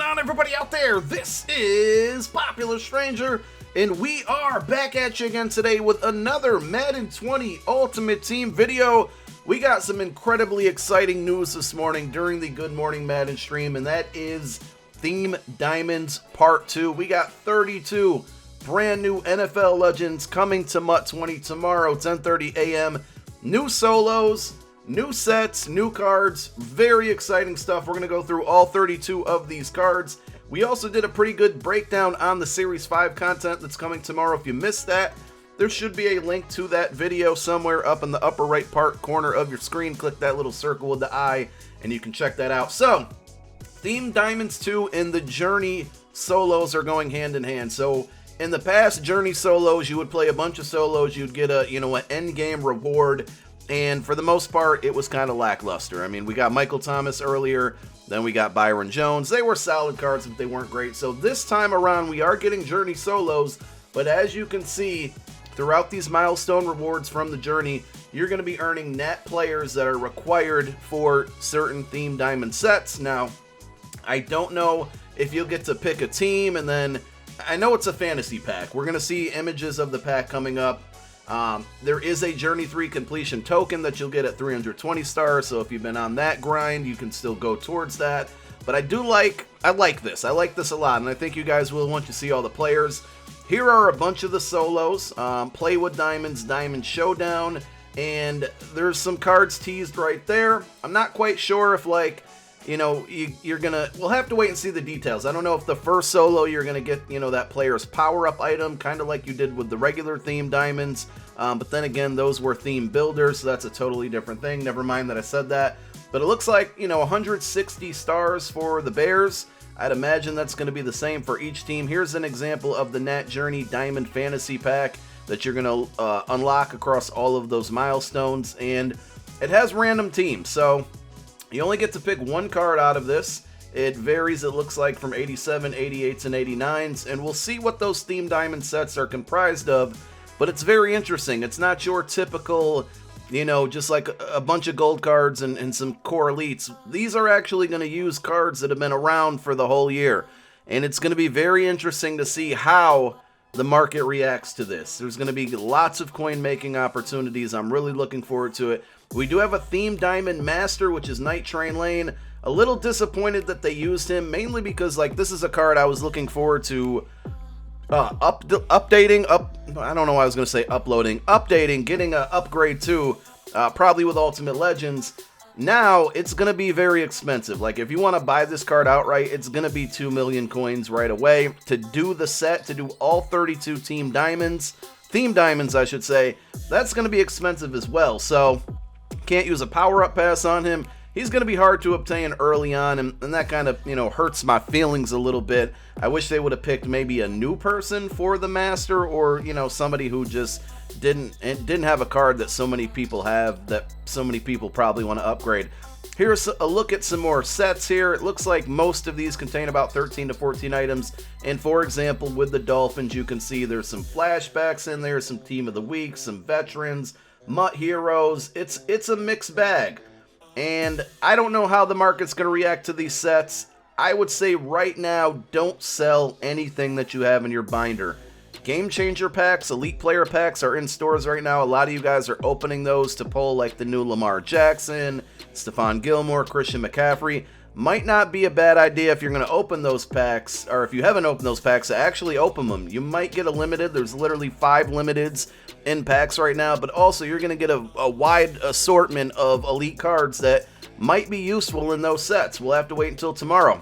on, everybody out there? This is Popular Stranger, and we are back at you again today with another Madden 20 Ultimate Team video. We got some incredibly exciting news this morning during the Good Morning Madden stream, and that is Theme Diamonds Part 2. We got 32 brand new NFL Legends coming to MUT 20 tomorrow, 10:30 a.m. New solos, new sets, new cards, very exciting stuff. We're going to go through all 32 of these cards. We also did a pretty good breakdown on the Series 5 content that's coming tomorrow. If you missed that, there should be a link to that video somewhere up in the upper right part corner of your screen. Click that little circle with the eye and you can check that out. So, Theme Diamonds 2 and the Journey solos are going hand in hand. So, in the past Journey solos, you would play a bunch of solos, you'd get a, an end game reward. And for the most part, it was kind of lackluster. I mean, we got Michael Thomas earlier, then we got Byron Jones. They were solid cards, but they weren't great. So this time around, we are getting Journey solos, but as you can see, throughout these milestone rewards from the Journey, you're going to be earning net players that are required for certain Theme Diamond sets. Now, I don't know if you'll get to pick a team, and then I know it's a fantasy pack. We're going to see images of the pack coming up. There is a Journey 3 completion token that you'll get at 320 stars, so if you've been on that grind, you can still go towards that. But I like this. I like this a lot, and I think you guys will once you see all the players. Here are a bunch of the solos. Play with Diamonds, Diamond Showdown, and there's some cards teased right there. I'm not quite sure if, we'll have to wait and see the details. I don't know if the first solo you're gonna get, that player's power-up item, kind of like you did with the regular Theme Diamonds. But then again, those were theme builders, so that's a totally different thing. Never mind that I said that. But it looks like, 160 stars for the Bears. I'd imagine that's going to be the same for each team. Here's an example of the Nat Journey Diamond Fantasy Pack that you're going to unlock across all of those milestones. And it has random teams, so you only get to pick one card out of this. It varies, it looks like, from 87, 88s, and 89s. And we'll see what those Theme Diamond sets are comprised of. But it's very interesting. It's not your typical, just like a bunch of gold cards and some core elites. These are actually going to use cards that have been around for the whole year. And it's going to be very interesting to see how the market reacts to this. There's going to be lots of coin making opportunities. I'm really looking forward to it. We do have a Theme Diamond Master, which is Night Train Lane. A little disappointed that they used him, mainly because this is a card I was looking forward to updating, getting an upgrade to, probably with Ultimate Legends. Now, it's going to be very expensive. Like, if you want to buy this card outright, it's going to be 2 million coins right away. To do the set, to do all 32 Theme Diamonds, I should say, that's going to be expensive as well. So, can't use a power-up pass on him. He's going to be hard to obtain early on, and that kind of, hurts my feelings a little bit. I wish they would have picked maybe a new person for the Master, or, somebody who just didn't have a card that so many people have, that so many people probably want to upgrade. Here's a look at some more sets here. It looks like most of these contain about 13 to 14 items, and for example, with the Dolphins, you can see there's some flashbacks in there, some Team of the Week, some veterans, MUT heroes. It's a mixed bag. And I don't know how the market's going to react to these sets. I would say right now, don't sell anything that you have in your binder. Game Changer packs, Elite Player packs are in stores right now. A lot of you guys are opening those to pull like the new Lamar Jackson, Stephon Gilmore, Christian McCaffrey. Might not be a bad idea if you're going to open those packs, or if you haven't opened those packs, to actually open them. You might get a limited. There's literally 5 limiteds in packs right now, but also you're going to get a wide assortment of elite cards that might be useful in those sets. We'll have to wait until tomorrow.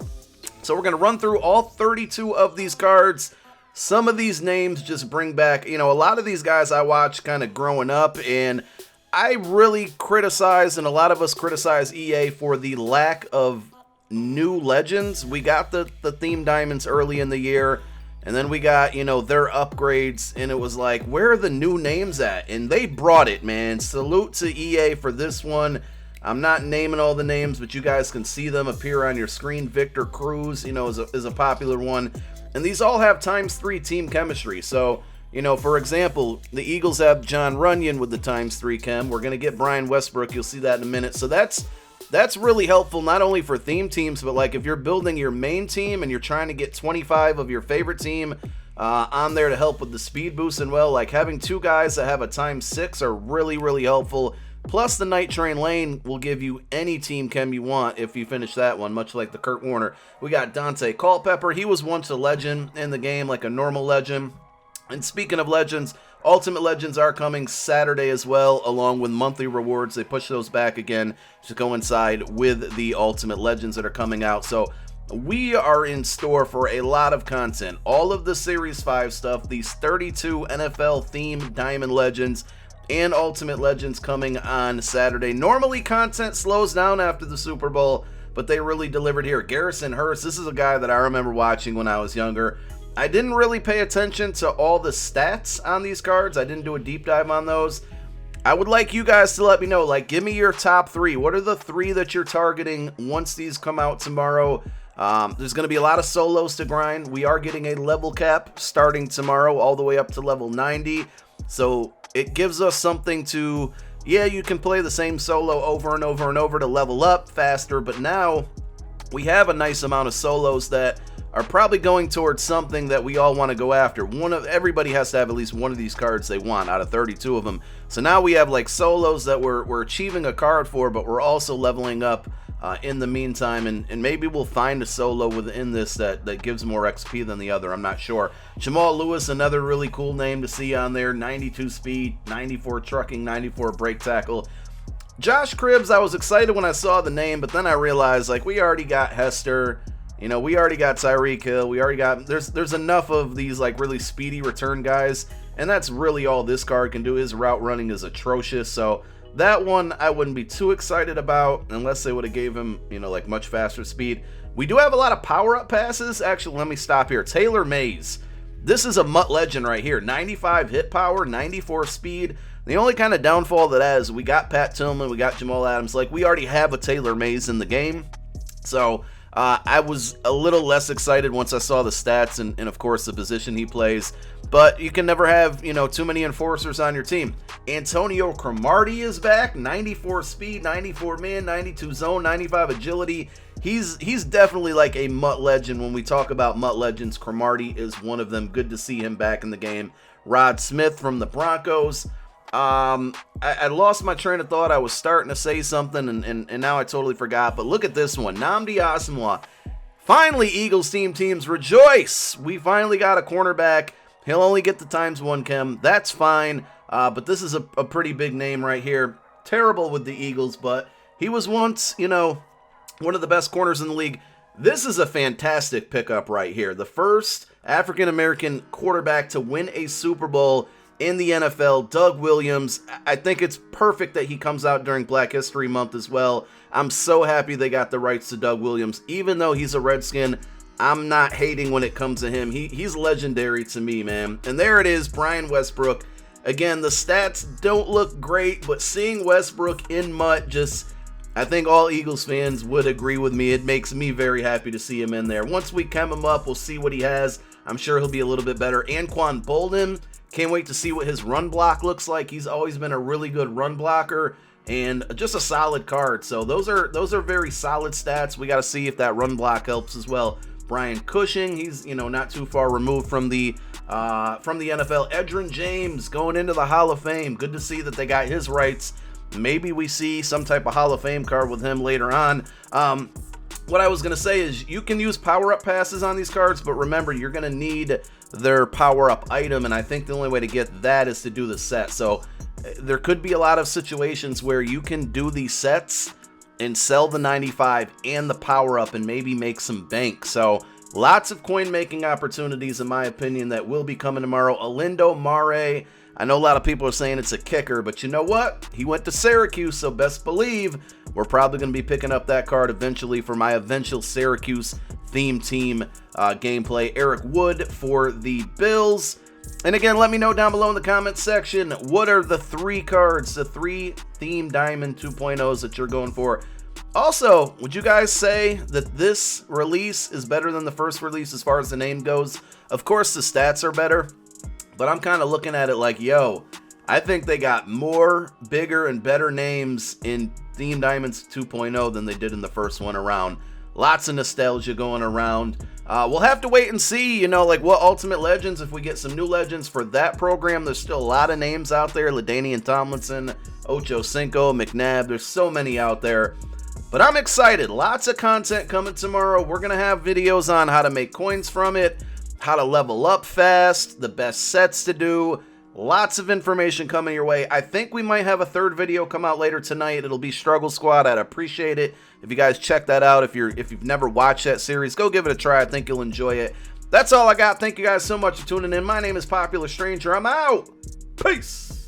So we're going to run through all 32 of these cards. Some of these names just bring back, a lot of these guys I watched kind of growing up, and I really criticize, and a lot of us criticize EA for the lack of new legends. We got the Theme Diamonds early in the year, and then we got, their upgrades, and it was like, where are the new names at? And they brought it, man. Salute to EA for this one. I'm not naming all the names, but you guys can see them appear on your screen. Victor Cruz, is a popular one. And these all have ×3 team chemistry. So, for example, the Eagles have John Runyon with the ×3 chem. We're going to get Brian Westbrook. You'll see that in a minute. So that's that's really helpful not only for theme teams, but like if you're building your main team and you're trying to get 25 of your favorite team on there to help with the speed boost, and well, like having 2 guys that have a ×6 are really helpful. Plus the Night Train lane will give you any team chem you want if you finish that one, much like the Kurt Warner. We got Dante Culpepper. He was once a legend in the game, like a normal legend. And speaking of legends, Ultimate Legends are coming Saturday as well, along with monthly rewards. They push those back again to coincide with the Ultimate Legends that are coming out. So we are in store for a lot of content. All of the Series 5 stuff, these 32 NFL-themed Diamond Legends, and Ultimate Legends coming on Saturday. Normally, content slows down after the Super Bowl, but they really delivered here. Garrison Hurst, this is a guy that I remember watching when I was younger. I didn't really pay attention to all the stats on these cards. I didn't do a deep dive on those. I would like you guys to let me know, like, give me your top 3. What are the 3 that you're targeting once these come out tomorrow? There's going to be a lot of solos to grind. We are getting a level cap starting tomorrow all the way up to level 90. So it gives us something to, yeah, you can play the same solo over and over and over to level up faster, but now we have a nice amount of solos that are probably going towards something that we all want to go after. Everybody has to have at least one of these cards they want out of 32 of them. So now we have like solos that we're achieving a card for, but we're also leveling up in the meantime, and maybe we'll find a solo within this that gives more XP than the other. I'm not sure. Jamal Lewis, another really cool name to see on there. 92 speed, 94 trucking, 94 break tackle. Josh Cribbs, I was excited when I saw the name, but then I realized, like, we already got Hester. You know, we already got Tyreek Hill. We already got, there's enough of these like really speedy return guys, and that's really all this card can do. His route running is atrocious, so that one I wouldn't be too excited about unless they would have gave him, you know, like much faster speed. We do have a lot of power-up passes. Actually, let me stop here. Taylor Mays. This is a MUT legend right here. 95 hit power, 94 speed. The only kind of downfall to that is we got Pat Tillman, we got Jamal Adams. Like, we already have a Taylor Mays in the game, so I was a little less excited once I saw the stats and of course the position he plays. But you can never have, you know, too many enforcers on your team. Antonio Cromartie is back. 94 speed, 94 man, 92 zone, 95 agility. He's definitely like a MUT legend. When we talk about MUT legends, Cromartie is one of them. Good to see him back in the game. Rod Smith from the Broncos. I lost my train of thought. I was starting to say something and now I totally forgot. But look at this one. Nnamdi Asomugha. Finally, Eagles teams rejoice. We finally got a cornerback. He'll only get the ×1 chem. That's fine. But this is a pretty big name right here. Terrible with the Eagles, but he was once, you know, one of the best corners in the league. This is a fantastic pickup right here. The first African-American quarterback to win a Super Bowl in the NFL, Doug Williams. I think it's perfect that he comes out during Black History Month as well. I'm so happy they got the rights to Doug Williams. Even though he's a Redskin, I'm not hating when it comes to him. He's legendary to me, man. And there it is, Brian Westbrook. Again, the stats don't look great, but seeing Westbrook in MUT, just, I think all Eagles fans would agree with me. It makes me very happy to see him in there. Once we chem him up, we'll see what he has. I'm sure he'll be a little bit better. Anquan Bolden, can't wait to see what his run block looks like. He's always been a really good run blocker and just a solid card. So those are very solid stats. We got to see if that run block helps as well. Brian Cushing, he's, you know, not too far removed from the NFL. Edgerrin James going into the Hall of Fame. Good to see that they got his rights. Maybe we see some type of Hall of Fame card with him later on. What I was going to say is you can use power-up passes on these cards, but remember, you're going to need their power-up item, and I think the only way to get that is to do the set. So there could be a lot of situations where you can do these sets and sell the 95 and the power-up and maybe make some bank. So lots of coin-making opportunities, in my opinion, that will be coming tomorrow. Alindo Mare, I know a lot of people are saying it's a kicker, but you know what? He went to Syracuse, so best believe we're probably going to be picking up that card eventually for my eventual Syracuse theme team gameplay. Eric Wood for the Bills. And again, let me know down below in the comments section, what are the 3 cards, the 3 Theme Diamond 2.0s that you're going for? Also, would you guys say that this release is better than the first release as far as the name goes? Of course, the stats are better, but I'm kind of looking at it like, yo, I think they got more, bigger, and better names in Team Diamonds 2.0 than they did in the first one around. Lots of nostalgia going around. We'll have to wait and see, you know, like what Ultimate Legends, if we get some new legends for that program. There's still a lot of names out there. LaDainian Tomlinson, Ocho Cinco, McNabb. There's so many out there. But I'm excited. Lots of content coming tomorrow. We're going to have videos on how to make coins from it, how to level up fast, the best sets to do. Lots of information coming your way. I think we might have a third video come out later tonight. It'll be Struggle Squad. I'd appreciate it if you guys check that out. If you've never watched that series, go give it a try. I think you'll enjoy it. That's all I got. Thank you guys so much for tuning in. My name is Popular Stranger. I'm out. Peace.